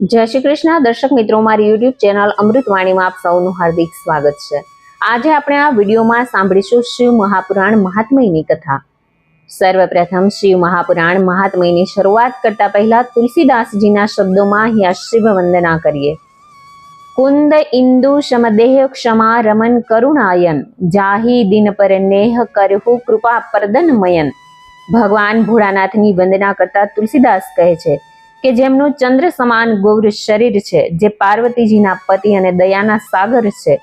જય શ્રી કૃષ્ણ દર્શક મિત્રો, મારી યુટ્યુબ ચેનલ અમૃતવાણીમાં આપ સૌનું હાર્દિક સ્વાગત છે। આજે આપણે આ વિડીયોમાં સાંભળીશું શિવ મહાપુરાણ મહાત્મયની કથા। સર્વપ્રથમ શિવ મહાપુરાણ મહાત્મયની શરૂઆત કરતા પહેલા તુલસીદાસજીના શબ્દોમાં યાશ્રીભ વંદના કરીએ। કુંદ ઇન્દુ સમદેહ ક્ષમા રમન કરુણાયન જાહી દિન પર નેહ કરહુ કૃપા પરદનમયન। ભગવાન ભોળાનાથની વંદના કરતા તુલસીદાસ કહે છે કે જેમનું ચંદ્ર સમાન ગૌર શરીર છે, જે પાર્વતીજીના પતિ અને દયાના સાગર છે,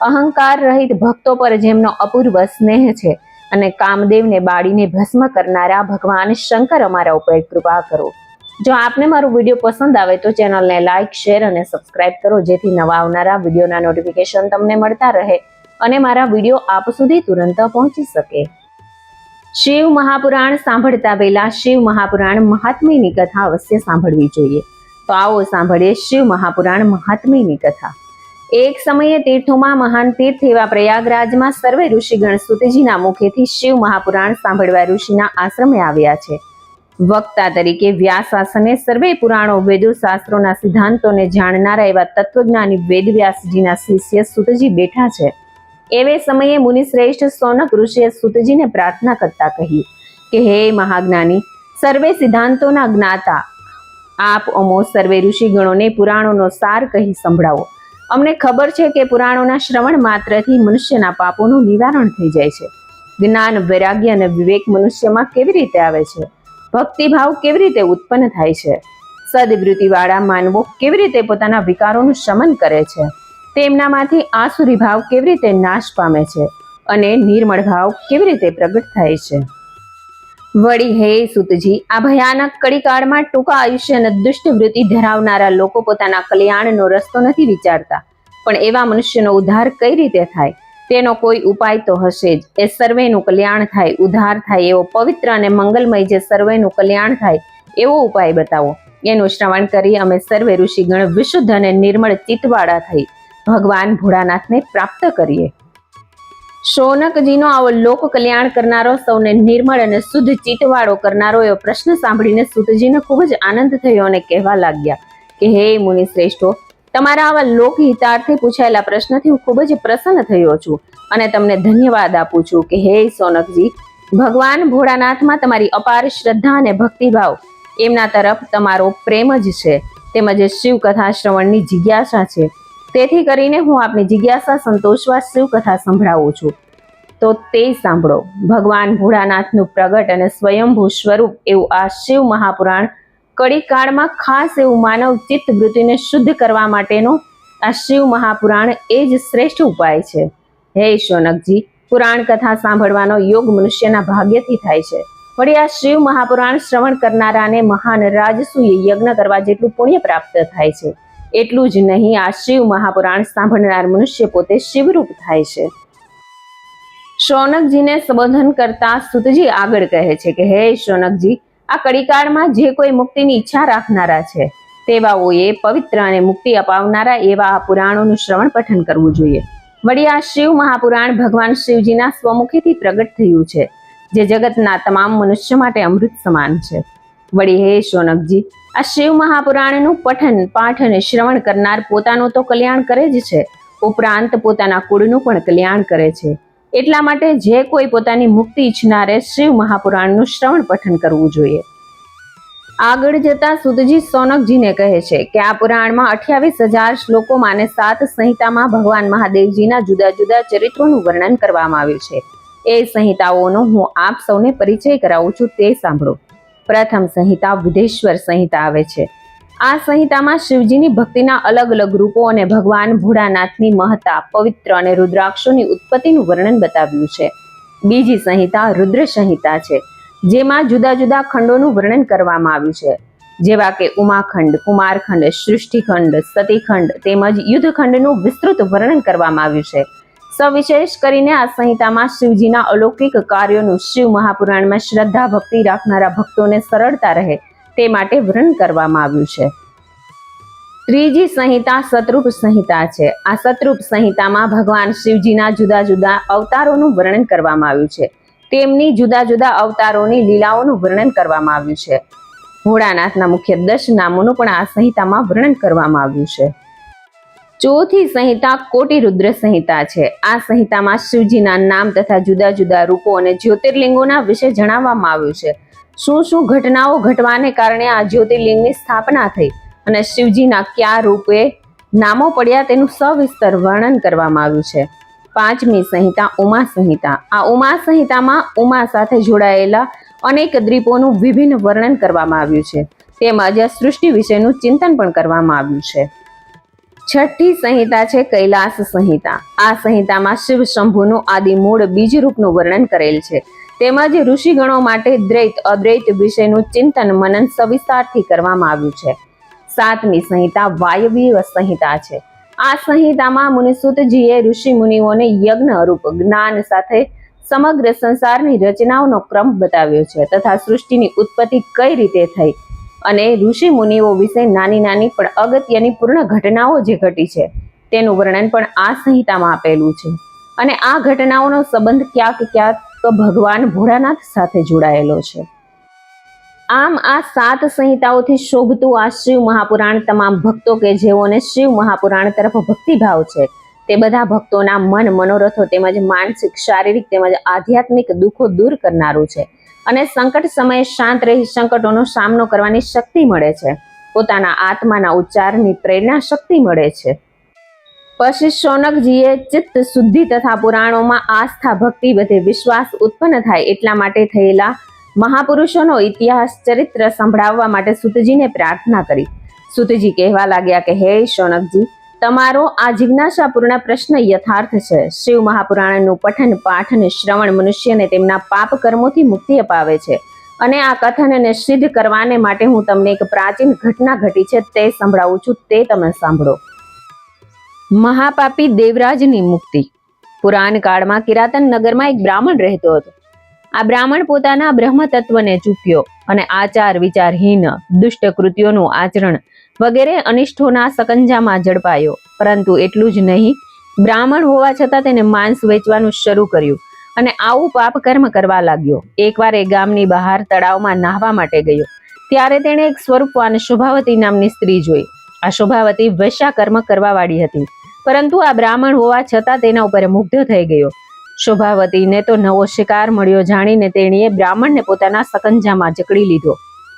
અહંકાર રહિત ભક્તો પર જેમનો અપૂર્વ સ્નેહ છે અને કામદેવને બાળીને ભસ્મ કરનારા ભગવાન શંકર અમારા ઉપર કૃપા કરો। જો આપને મારો વિડીયો પસંદ આવે તો ચેનલને લાઇક, શેર અને સબસ્ક્રાઇબ કરો, જેથી નવા આવનારા વિડીયોના નોટિફિકેશન તમને મળતા રહે અને મારા વિડીયો આપ સુધી તુરંત પહોંચી શકે। શિવ મહાપુરાણ સાંભળતા પહેલા શિવ મહાપુરાણ મહાત્મ્યની કથા અવશ્ય સાંભળવી જોઈએ। તો આવો સાંભળીએ શિવ મહાપુરાણ મહાત્મ્યની કથા। એક સમયે તીર્થોમાં મહાન તીર્થ એવા પ્રયાગરાજમાં સર્વે ઋષિગણ સુતજીના મુખેથી શિવ મહાપુરાણ સાંભળવા ઋષિના આશ્રમે આવ્યા છે। વક્તા તરીકે વ્યાસાસને સર્વે પુરાણો, વેદો, શાસ્ત્રોના સિદ્ધાંતોને જાણનારા એવા તત્વજ્ઞાની વેદવ્યાસજીના શિષ્ય સુતજી બેઠા છે। એવે સમયે મુનિશ્રેષ્ઠ સોનક ઋષિએ સુતજીને પ્રાર્થના કરતા કહ્યું કે હે મહાજ્ઞાની, સર્વે સિદ્ધાંતોના જ્ઞાતા, આપ અમો સર્વે ઋષિગણોને પુરાણોનો સાર કહી સંભળાવો। અમને ખબર છે કે પુરાણોના શ્રવણ માત્રથી મનુષ્યના પાપોનું નિવારણ થઈ જાય છે। જ્ઞાન, વૈરાગ્ય અને વિવેક મનુષ્યમાં કેવી રીતે આવે છે? ભક્તિભાવ કેવી રીતે ઉત્પન્ન થાય છે? સદવૃત્તિવાળા માનવો કેવી રીતે પોતાના વિકારોનું શમન કરે છે? તેમનામાંથી આસુરી ભાવ કેવી રીતે નાશ પામે છે અને નિર્મળ ભાવ કેવી રીતે પ્રગટ થાય છે? વળી હે સુતજી, આ ભયાનક કળીકાળમાં ટૂંકા આયુષ્ય અને દુષ્ટ વૃત્તિ ધરાવનારા લોકો પોતાના કલ્યાણનો રસ્તો નથી વિચારતા, પણ એવા મનુષ્યનો ઉદ્ધાર કઈ રીતે થાય તેનો કોઈ ઉપાય તો હશે જ। એ સર્વેનું કલ્યાણ થાય, ઉદ્ધાર થાય એવો પવિત્ર અને મંગલમય, જે સર્વેનું કલ્યાણ થાય એવો ઉપાય બતાવો। એનું શ્રવણ કરી અમે સર્વે ઋષિગણ વિશુદ્ધ અને નિર્મળ ચિત્તવાળા થઈ ભગવાન ભોળાનાથને પ્રાપ્ત કરીએ। શૌનકજીનો આવો લોક કલ્યાણ કરનારો, સૌને નિર્મળ અને શુદ્ધ ચિત્તવાળો કરનારો એવો પ્રશ્ન સાંભળીને સુતજીને ખૂબ જ આનંદ થયો અને કહેવા લાગ્યા કે હે મુનિ શ્રેષ્ઠો, તમારા આવા લોકહિતાર્થે પૂછાયેલા પ્રશ્નથી હું ખૂબ જ પ્રસન્ન થયો છું અને તમને ધન્યવાદ આપું છું કે હે સોનકજી, ભગવાન ભોળાનાથમાં તમારી અપાર શ્રદ્ધા અને ભક્તિભાવ, એમના તરફ તમારો પ્રેમ જ છે, તેમજ શિવ કથા શ્રવણની જિજ્ઞાસા છે। તેથી કરીને હું આપની જિજ્ઞાસા સંતોષવા શિવ કથા સંભળાવું છું। તો તે સાંભળો। ભગવાન ભોળાનાથનું પ્રગટ અને સ્વયંભૂ સ્વરૂપ એવું આ શિવ મહાપુરાણ કળીકાળમાં ખાસ એવું માનવ ચિત્ત વૃત્તિને શુદ્ધ કરવા માટેનો આ શિવ મહાપુરાણ એ જ શ્રેષ્ઠ ઉપાય છે। હે શૌનકજી, પુરાણ કથા સાંભળવાનો યોગ મનુષ્યના ભાગ્યથી થાય છે। વળી આ શિવ મહાપુરાણ શ્રવણ કરનારાને મહાન રાજસૂય યજ્ઞ કરવા જેટલું પુણ્ય પ્રાપ્ત થાય છે। એટલું જ નહીં, આ શિવ મહાપુરાણ સાંભળનાર મનુષ્ય પોતે શિવરૂપ થાય છે। શૌનકજીને સંબોધન કરતા સુતજી આગળ કહે છે કે હે શૌનકજી, આ કળીકાળમાં જે કોઈ મુક્તિની ઈચ્છા રાખનારા છે તેવાઓએ પવિત્ર અને મુક્તિ અપાવનારા એવા આ પુરાણોનું શ્રવણ પઠન કરવું જોઈએ। વળી આ શિવ મહાપુરાણ ભગવાન શિવજીના સ્વમુખેથી પ્રગટ થયું છે, જે જગતના તમામ મનુષ્ય માટે અમૃત સમાન છે। વળી હે શૌનકજી, આ શિવ મહાપુરાણનું પઠન, પાઠ અને શ્રવણ કરનાર પોતાનું તો કલ્યાણ કરે જ છે, ઉપરાંત પોતાના કુળનું પણ કલ્યાણ કરે છે। એટલા માટે જે કોઈ પોતાની મુક્તિ ઈચ્છનારે શિવ મહાપુરાણનું શ્રવણ પઠન કરવું જોઈએ। આગળ જતા સુતજી શૌનકજીને કહે છે કે આ પુરાણમાં 28,000 શ્લોકોમાં અને 7 સંહિતામાં ભગવાન મહાદેવજીના જુદા જુદા ચરિત્રોનું વર્ણન કરવામાં આવ્યું છે। એ સંહિતાઓનો હું આપ સૌને પરિચય કરાવું છું, તે સાંભળો। પ્રથમ સંહિતા વિદેશ્વર સંહિતા આવે છે। આ સંહિતામાં શિવજીની ભક્તિના અલગ અલગ રૂપો અને ભગવાન ભોળાનાથની મહત્તા, પવિત્ર અને રુદ્રાક્ષોની ઉત્પત્તિનું વર્ણન બતાવ્યું છે। બીજી સંહિતા રુદ્ર સંહિતા છે, જેમાં જુદા જુદા ખંડોનું વર્ણન કરવામાં આવ્યું છે, જેવા કે ઉમાખંડ, કુમારખંડ, સૃષ્ટિખંડ, સતીખંડ તેમજ યુદ્ધખંડનું વિસ્તૃત વર્ણન કરવામાં આવ્યું છે। સવિશેષ કરીને આ સંહિતામાં શિવજીના અલૌકિક કાર્યોનું શિવ મહાપુરાણમાં શ્રદ્ધા ભક્તિ રાખનારા ભક્તોને સરળતા રહે તે માટે વર્ણન કરવામાં આવ્યું છે। ત્રીજી સંહિતા સતરૂપ સંહિતા છે। આ સતરૂપ સંહિતામાં ભગવાન શિવજીના જુદા જુદા અવતારોનું વર્ણન કરવામાં આવ્યું છે, તેમની જુદા જુદા અવતારોની લીલાઓનું વર્ણન કરવામાં આવ્યું છે। ભોળાનાથના મુખ્ય 10 નામોનું પણ આ સંહિતામાં વર્ણન કરવામાં આવ્યું છે. ચોથી સંહિતા કોટિ રુદ્ર સંહિતા છે. આ સંહિતામાં શિવજીના નામ તથા જુદા જુદા રૂપો અને જ્યોતિર્લિંગોના વિશે જણાવવામાં આવ્યું છે. શું શું ઘટનાઓ ઘટવાને કારણે આ જ્યોતિર્લિંગની સ્થાપના થઈ અને શિવજીના કયા રૂપે નામો પડ્યા તેનું સવિસ્તર વર્ણન કરવામાં આવ્યું છે. પાંચમી સંહિતા ઉમા સંહિતા. આ ઉમા સંહિતામાં ઉમા સાથે જોડાયેલા અનેક દ્વીપોનું વિભિન્ન વર્ણન કરવામાં આવ્યું છે. તેમજ સૃષ્ટિ વિશેનું ચિંતન પણ કરવામાં આવ્યું છે. છઠ્ઠી સંહિતા છે કૈલાસ સંહિતા. આ સંહિતામાં શિવ શંભુનું આદિ મૂળ બીજ રૂપનું વર્ણન કરેલ છે. તેમજ ઋષિગણો માટે દ્વૈત અદ્વૈત વિશેનું ચિંતન મનન સવિસ્તારથી કરવામાં આવ્યું છે. સાતમી સંહિતા વાયવ્ય સંહિતા છે. આ સંહિતામાં મુનિસુતજીએ ઋષિ મુનિઓને યજ્ઞ રૂપ જ્ઞાન સાથે સમગ્ર સંસારની રચનાઓનો ક્રમ બતાવ્યો છે તથા સૃષ્ટિની ઉત્પત્તિ કઈ રીતે થઈ અને ઋષિ મુનિઓ વિશે નાની નાની પણ અગત્યની પૂર્ણ ઘટનાઓ જે ઘટી છે તેનું વર્ણન પણ આ સંહિતામાં આપેલું છે. અને આ ઘટનાઓનો સંબંધ ક્યાંક ભગવાન ભોળાનાથ સાથે જોડાયેલો છે. આમ આ 7 સંહિતાઓથી શોભતું આ શિવ મહાપુરાણ તમામ ભક્તો કે જેઓને શિવ મહાપુરાણ તરફ ભક્તિભાવ છે તે બધા ભક્તોના મન મનોરથો તેમજ માનસિક શારીરિક તેમજ આધ્યાત્મિક દુઃખો દૂર કરનારું છે અને સંકટ સમયે શાંત રહી સંકટોનો સામનો કરવાની શક્તિ મળે છે. પોતાના આત્માના ઉચ્ચારની પ્રેરણા શક્તિ મળે છે. પછી શૌનકજીએ ચિત્ત શુદ્ધિ તથા પુરાણોમાં આસ્થા ભક્તિ બધે વિશ્વાસ ઉત્પન્ન થાય એટલા માટે થયેલા મહાપુરુષોનો ઇતિહાસ ચરિત્ર સંભળાવવા માટે સૂતજીને પ્રાર્થના કરી. સૂતજી કહેવા લાગ્યા કે હે શૌનકજી, તમારો આ જિજ્ઞાસાપૂર્ણ પ્રશ્ન યથાર્થ છે. શિવ મહાપુરાણનું પઠન પાઠ અને શ્રવણ મનુષ્યને તેમના પાપ કર્મોથી મુક્તિ અપાવે છે અને આ કથનને સિદ્ધ કરવાને માટે હું તમને એક પ્રાચીન ઘટના ઘટી છે તે સંભળાવું છું, તે તમે સાંભળો. મહાપાપી દેવરાજની મુક્તિ. પુરાણ કાળમાં કિરાતન નગરમાં એક બ્રાહ્મણ રહેતો હતો. આ બ્રાહ્મણ પોતાના બ્રહ્મ તત્વને ચૂક્યો અને આચાર વિચારહીન દુષ્ટ કૃત્યોનું આચરણ વગેરે અનિષ્ટોના સકંજામાં ઝડપાયો. પરંતુ એટલું જ નહીં, બ્રાહ્મણ હોવા છતાં તેને માંસ વેચવાનું શરૂ કર્યું અને આવું પાપ કર્મ કરવા લાગ્યો. એકવાર એ ગામની બહાર તળાવમાં નાહવા માટે ગયો ત્યારે તેણે એક સ્વરૂપવાન શોભાવતી નામની સ્ત્રી જોઈ. આ શોભાવતી વૈશ્યાકર્મ કરવા વાળી હતી, પરંતુ આ બ્રાહ્મણ હોવા છતાં તેના ઉપર મુગ્ધ થઈ ગયો. શોભાવતીને તો નવો શિકાર મળ્યો જાણીને તેણીએ બ્રાહ્મણને પોતાના સકંજામાં જકડી લીધો.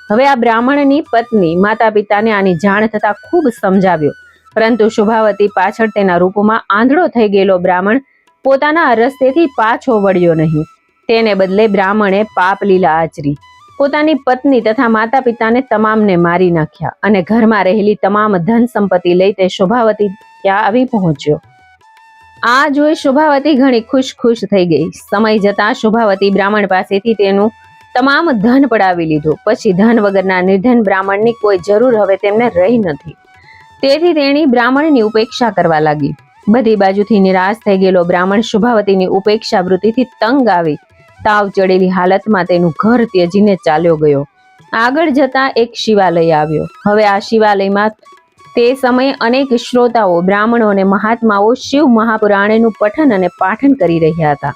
હવે આ બ્રાહ્મણની પત્ની માતા પિતાને આની જાણ થતા ખૂબ સમજાવ્યો, પરંતુ શોભાવતી પાછળ તેના રૂપમાં આંધળો થઈ ગયેલો બ્રાહ્મણ પોતાના રસ્તેથી પાછો વળ્યો નહીં. તેને બદલે બ્રાહ્મણે પાપ લીલા આચરી પોતાની પત્ની તથા માતા પિતાને તમામને મારી નાખ્યા અને ઘરમાં રહેલી તમામ ધન સંપત્તિ લઈ તે શોભાવતી ત્યાં આવી પહોંચ્યો. આ જોઈ શોભાવતી ઘણી ખુશ થઈ ગઈ. સમય જતા શોભાવતી બ્રાહ્મણ પાસેથી તેનું તમામ ધન પડાવી લીધું. પછી ધન વગરના નિર્ધન બ્રાહ્મણની કોઈ જરૂર હવે તેમને રહી નથી. તેથી તેણી બ્રાહ્મણની ઉપેક્ષા કરવા લાગી. બધી બાજુથી નિરાશ થઈ ગયેલો બ્રાહ્મણ શોભાવતીની ઉપેક્ષા વૃત્તિથી તંગ આવી તાવ ચડેલી હાલતમાં તેનું ઘર ત્યજીને ચાલ્યો ગયો. આગળ જતા એક શિવાલય આવ્યો. હવે આ શિવાલયમાં તે સમયે અનેક શ્રોતાઓ, બ્રાહ્મણો અને મહાત્માઓ શિવ મહાપુરાણનું પઠન અને પાઠન કરી રહ્યા હતા.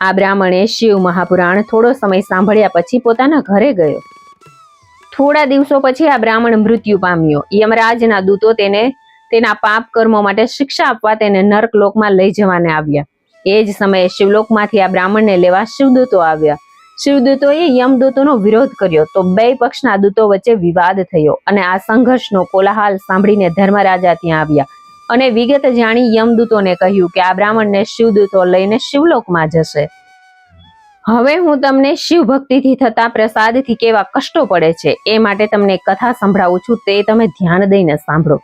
આ બ્રાહ્મણે શિવ મહાપુરાણ થોડો સમય સાંભળ્યા પછી પોતાના ઘરે ગયો. થોડા દિવસો પછી આ બ્રાહ્મણ મૃત્યુ પામ્યો. યમરાજના દૂતો તેને તેના પાપ કર્મો માટે શિક્ષા આપવા તેને નર્કલોકમાં લઈ જવાને આવ્યા. એ જ સમયે શિવલોકમાંથી આ બ્રાહ્મણને લેવા શિવદૂતો આવ્યા. શિવદૂતોએ યમદૂતોનો વિરોધ કર્યો તો બે પક્ષના દૂતો વચ્ચે વિવાદ થયો અને આ સંઘર્ષનો કોલાહલ સાંભળીને ધર્મરાજા ત્યાં આવ્યા અને વિગત જાણી યમદૂતોને કહ્યું કે આ બ્રાહ્મણને શિવદૂતો લઈને શિવલોકમાં જશે. હવે હું તમને શિવ ભક્તિથી થતા પ્રસાદથી કેવા કષ્ટો પડે છે એ માટે તમને કથા સંભળાવું છું, તે તમે ધ્યાન દઈને સાંભળો.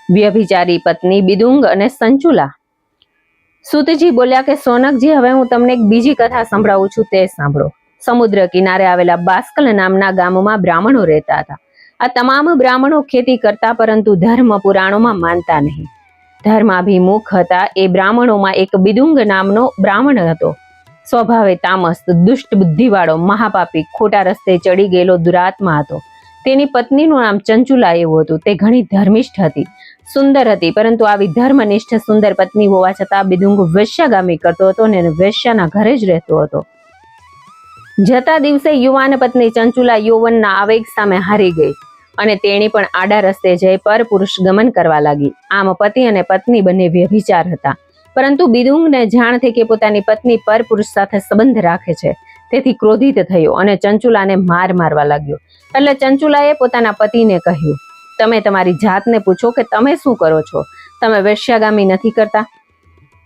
વ્યભિચારી પત્ની બિદુંગ અને સંચુલા. સૂતજી બોલ્યા કે સોનકજી, હવે હું તમને એક બીજી કથા સંભળાવું છું, તે સાંભળો. સમુદ્ર કિનારે આવેલા બાસ્કલ નામના ગામમાં બ્રાહ્મણો રહેતા હતા. આ તમામ બ્રાહ્મણો ખેતી કરતા, પરંતુ ધર્મ પુરાણોમાં માનતા નહીં. ધર્માભિમુખ હતા. એ બ્રાહ્મણોમાં એક બિદુંગ નામનો બ્રાહ્મણ હતો. સ્વભાવે તામસ, દુષ્ટ બુદ્ધિવાળો, મહાપાપી, ખોટા રસ્તે ચડી ગયેલો દુરાત્મા હતો. તેની પત્નીનું નામ ચંચુલા એવું હતું. તે ઘણી ધર્મિષ્ઠ હતી, સુંદર હતી, પરંતુ આવી ધર્મનિષ્ઠ સુંદર પત્ની હોવા છતાં બિદુંગ વેશ્યાગામી કરતો હતો અને વેશ્યાના ઘરે જ રહેતો હતો. જતા દિવસે યુવાન પત્ની ચંચુલા યૌવનના આવેગ સામે હારી ગઈ અને તેણી પણ આડા રસ્તે જઈ પરપુરુષ ગમન કરવા લાગી. આમ પતિ અને પત્ની બંને વ્યભિચાર હતા. પરંતુ બિદુંગને જાણ થઈ કે પોતાની પત્ની પરપુરુષ સાથે સંબંધ રાખે છે, તેથી ક્રોધિત થયો અને ચંચુલાને મારવા લાગ્યો. એટલે ચંચુલાએ પોતાના પતિને કહ્યું, તમે તમારી જાતને પૂછો કે તમે શું કરો છો? તમે વેશ્યાગામી નથી કરતા?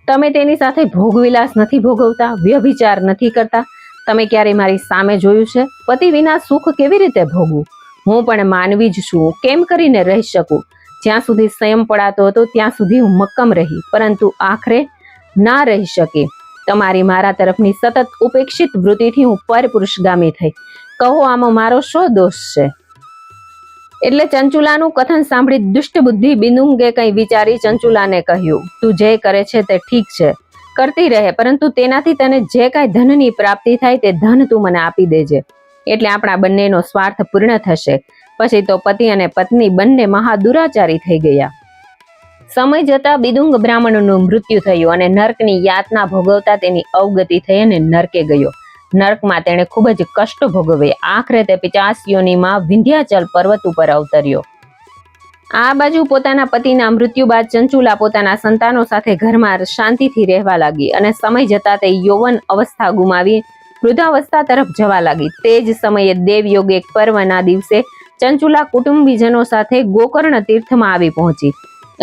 તમે તેની સાથે ભોગવિલાસ નથી ભોગવતા? વ્યભિચાર નથી કરતા? તમે ક્યારે મારી સામે જોયું છે? પતિ વિના સુખ કેવી રીતે ભોગવું? હું પણ માનવી જ છું, કેમ કરીને રહી શકું? જ્યાં સુધી સંયમ પડાતો હતો ત્યાં સુધી હું મક્કમ રહી, પરંતુ આખરે ના રહી શકી. તમારી મારા તરફની સતત ઉપેક્ષિત વૃત્તિથી હું પરપુરુષગામી થઈ. કહો, આમાં મારો શો દોષ છે? એટલે ચંચુલાનું કથન સાંભળી દુષ્ટ બુદ્ધિ બિદુંગે કંઈ વિચારી ચંચુલાને કહ્યું, તું જે કરે છે તે ઠીક છે, કરતી રહે, પરંતુ તેનાથી તને જે કાંઈ ધનની પ્રાપ્તિ થાય તે ધન તું મને આપી દેજે, એટલે આપણા બંનેનો સ્વાર્થ પૂર્ણ થશે. પછી તો પતિ અને પત્ની બંને મહા દુરાચારી થઈ ગયા. સમય જતા બિદુંગ બ્રાહ્મણનું મૃત્યુ થયું અને નર્કની યાતના ભોગવતા તેની અવગતિ થઈ અને નર્કે ગયો. નર્કમાં તેણે ખૂબ જ કષ્ટ ભોગવે. આખરે તે 50 યોનિમાં વિંધ્યાચલ પર્વત ઉપર અવતર્યો. આ બાજુ પોતાના પતિના મૃત્યુ બાદ ચંચુલા પોતાના સંતાનો સાથે ઘરમાં શાંતિથી રહેવા લાગી અને સમય જતા તે યૌવન અવસ્થા ગુમાવી વૃદ્ધાવસ્થા તરફ જવા લાગી. તે જ સમયે દેવયોગ એક પર્વના દિવસે ચંચુલા કુટુંબીજનો સાથે ગોકર્ણ તીર્થમાં આવી પહોંચી.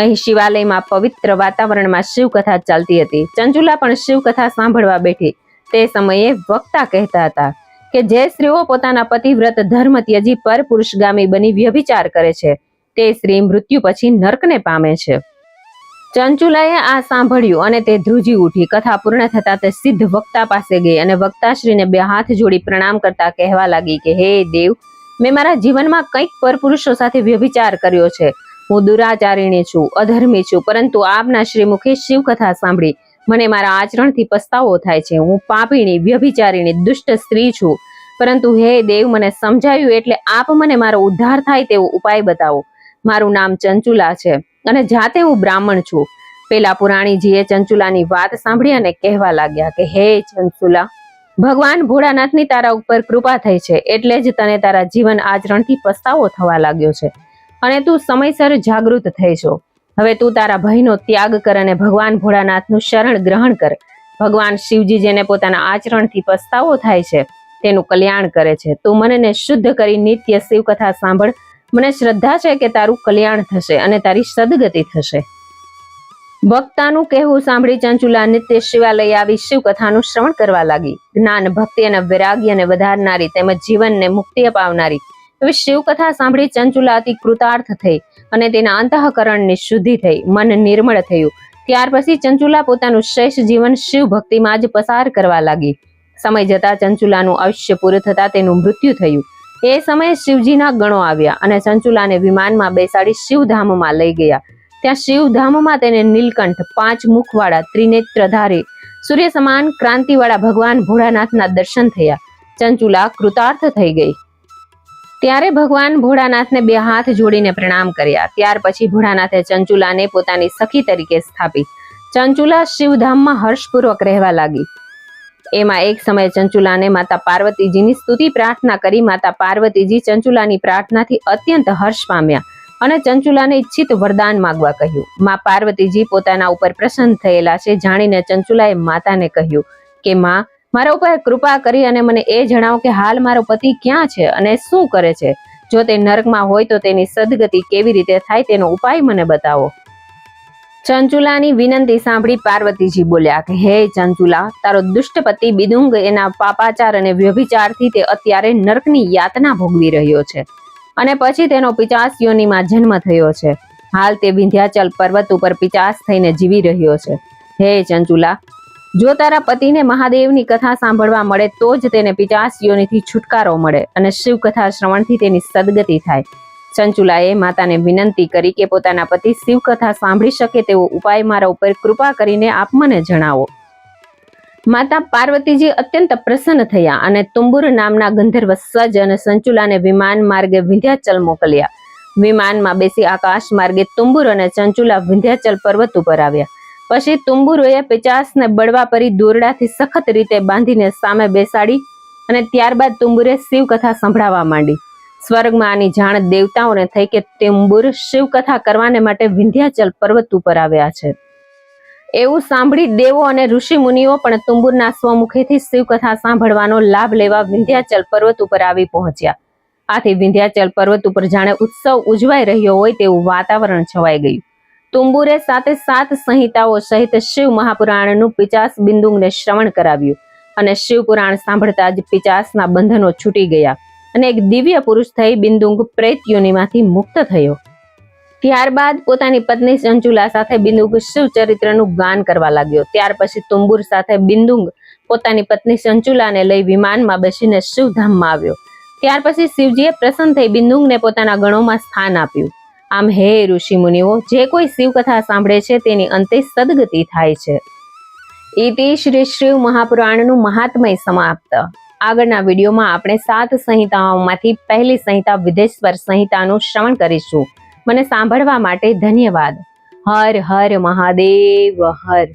અહીં શિવાલયમાં પવિત્ર વાતાવરણમાં શિવકથા ચાલતી હતી. ચંચુલા પણ શિવકથા સાંભળવા બેઠી. તે સમયે વક્તા કહેતા હતા કે જે સ્ત્રીઓ પોતાના પતિવ્રત ધર્મ ત્યજી પરપુરુષગામી બની વ્યભિચાર કરે છે તે સ્ત્રી મૃત્યુ પછી નર્કને પામે છે. ચંચુલાએ આ સાંભળ્યું અને તે ધ્રુજી ઉઠી. કથા પૂર્ણ થતા તે સિદ્ધ વક્તા પાસે ગઈ અને વક્તાશ્રીને 2 હાથ જોડી પ્રણામ કરતા કહેવા લાગી કે હે દેવ, મેં મારા જીવનમાં કંઈક પરપુરુષો સાથે વ્યભિચાર કર્યો છે. હું દુરાચારિણી છું, અધર્મી છું, પરંતુ આપના શ્રીમુખે શિવકથા સાંભળી મને મારા આચરણથી પસ્તાવો થાય છે. હું પાપીણી, વ્યભિચારિણી, દુષ્ટ સ્ત્રી છું, પરંતુ હે દેવ, મને સમજાયું એટલે આપ મને મારો ઉદ્ધાર થાય તેવો ઉપાય બતાવો. મારું નામ ચંચુલા છે અને જાતે હું બ્રાહ્મણ છું. પેલા પુરાણીજીએ ચંચુલાની વાત સાંભળી અને કહેવા લાગ્યા કે હે ચંચુલા, ભગવાન ભોળાનાથની તારા ઉપર કૃપા થઈ છે, એટલે જ તને તારા જીવન આચરણથી પસ્તાવો થવા લાગ્યો છે અને તું સમયસર જાગૃત થઈ છો. હવે તું તારા ભયનો ત્યાગ કર અને ભગવાન ભોળાનાથનું શરણ ગ્રહણ કર. ભગવાન શિવજી જેને પોતાના આચરણથી પસ્તાવો થાય છે તેનું કલ્યાણ કરે છે. તું મનને શુદ્ધ કરી નિત્ય શિવકથા સાંભળ. મને શ્રદ્ધા છે કે તારું કલ્યાણ થશે અને તારી સદગતિ થશે. વક્તાનું કહેવું સાંભળી ચંચુલા નિત્ય શિવાલય આવી શિવકથાનું શ્રવણ કરવા લાગી. જ્ઞાન, ભક્તિ અને વૈરાગ્યને વધારનારી તેમજ જીવનને મુક્તિ અપાવનારી એવી શિવકથા સાંભળી ચંચુલા અતિ કૃતાર્થ થઈ અને તેના અંતઃકરણની શુદ્ધિ થઈ, મન નિર્મળ થયું. ત્યાર પછી ચંચુલા પોતાનું શેષ જીવન શિવ ભક્તિમાં જ પસાર કરવા લાગી. સમય જતા ચંચુલાનું આયુષ્ય પૂરું થતા તેનું મૃત્યુ થયું. એ સમયે શિવજીના ગણો આવ્યા અને ચંચુલાને વિમાનમાં બેસાડી શિવધામમાં લઈ ગયા. ત્યાં શિવધામમાં તેને નીલકંઠ, 5 મુખવાળા, ત્રિનેત્રધારી, સૂર્ય સમાન ક્રાંતિવાળા ભગવાન ભોળાનાથના દર્શન થયા. ચંચુલા કૃતાર્થ થઈ ગઈ. ત્યારે ભગવાન ભોળાનાથને 2 હાથ જોડીને પ્રણામ કર્યા. ત્યાર પછી ભોળાનાથે ચંચુલાને પોતાની સખી તરીકે સ્થાપી. ચંચુલા શિવધામમાં હર્ષપૂર્વક રહેવા લાગી. એમાં એક સમયે ચંચુલાને માતા પાર્વતીજીની સ્તુતિ પ્રાર્થના કરી. માતા પાર્વતીજી ચંચુલાની પ્રાર્થનાથી અત્યંત હર્ષ પામ્યા અને ચંચુલાને ઈચ્છિત વરદાન માંગવા કહ્યું. માં પાર્વતીજી પોતાના ઉપર પ્રસન્ન થયેલા છે જાણીને ચંચુલાએ માતાને કહ્યું કે માં, મારા ઉપર કૃપા કરી અને મને એ જણાવો કે હાલ મારો પતિ ક્યાં છે અને શું કરે છે? જો તે નર્કમાં હોય તો તેની સદગતિ કેવી રીતે થાય તેનો ઉપાય મને બતાવો. ચંચુલાની વિનંતી સાંભળી પાર્વતીજી બોલ્યા કે હે ચંચુલા, તારો દુષ્ટ પતિ બિદુંગ એના પાપાચાર અને વ્યભિચારથી તે અત્યારે નર્કની યાતના ભોગવી રહ્યો છે અને પછી તેનો 50 યોનિમાં જન્મ થયો છે. હાલ તે વિંધ્યાચલ પર્વત ઉપર 50 થઈને જીવી રહ્યો છે. હે ચંચુલા, જો તારા પતિને મહાદેવની કથા સાંભળવા મળે તો જ તેને 50 યોનિથી છુટકારો મળે અને શિવ કથા શ્રવણથી તેની સદગતિ થાય. ચંચુલાએ માતાને વિનંતી કરી કે પોતાના પતિ શિવકથા સાંભળી શકે તેવો ઉપાય મારા ઉપર કૃપા કરીને આપ મને જણાવો. માતા પાર્વતીજી અત્યંત પ્રસન્ન થયા અને તુંબુર નામના ગંધર્વ સજ અને ચંચુલાને વિમાન માર્ગે વિંધ્યાચલ મોકલ્યા. વિમાનમાં બેસી આકાશ માર્ગે તુંબુર અને ચંચુલા વિંધ્યાચલ પર્વત ઉપર આવ્યા. પછી તુંબુરોએ 50ને બળવા પરી દોરડાથી સખત રીતે બાંધીને સામે બેસાડી અને ત્યારબાદ તુંબુરે શિવ કથા સંભળાવવા માંડી. સ્વર્ગમાં આની જાણ દેવતાઓને થઈ કે તુંબુર શિવ કથા કરવાને માટે વિંધ્યાચલ પર્વત ઉપર આવ્યા છે. એવું સાંભળી દેવો અને ઋષિ મુનિઓ પણ તુંબુરના સ્વમુખેથી શિવ કથા સાંભળવાનો લાભ લેવા વિંધ્યાચલ પર્વત ઉપર આવી પહોંચ્યા. આથી વિંધ્યાચલ પર્વત ઉપર જાણે ઉત્સવ ઉજવાઈ રહ્યો હોય તેવું વાતાવરણ છવાઈ ગયું. તુંબુરે 7 સંહિતાઓ સહિત શિવ મહાપુરાણનું પિચાસ બિંદુંગને શ્રવણ કરાવ્યું અને શિવ પુરાણ સાંભળતા જ પિચાસના બંધનો છૂટી ગયા અને એક દિવ્ય પુરુષ થઈ બિંદુંગ પ્રેત યોનિમાંથી મુક્ત થયો. ત્યારબાદ પોતાની પત્ની ચંચુલા સાથે બિંદુંગ શિવ ચરિત્રનું ગાન કરવા લાગ્યો. ત્યાર પછી તુંબુર સાથે બિંદુંગ પોતાની પત્ની ચંચુલાને લઈ વિમાનમાં બેસીને શિવધામમાં આવ્યો. ત્યાર પછી શિવજીએ પ્રસન્ન થઈ બિંદુંગને પોતાના ગણોમાં સ્થાન આપ્યું. આમ હે ઋષિ મુનિઓ, જે કોઈ શિવ કથા સાંભળે છે તેની અંતે સદગતિ થાય છે. ઇતિ શ્રી શિવ મહાપુરાણનું મહાત્મય સમાપ્ત. આગળના વિડીયોમાં આપણે 7 સંહિતાઓમાંથી પહેલી સંહિતા વિદેશ્વર સંહિતાનું શ્રવણ કરીશું. મને સાંભળવા માટે ધન્યવાદ. હર હર મહાદેવ હર.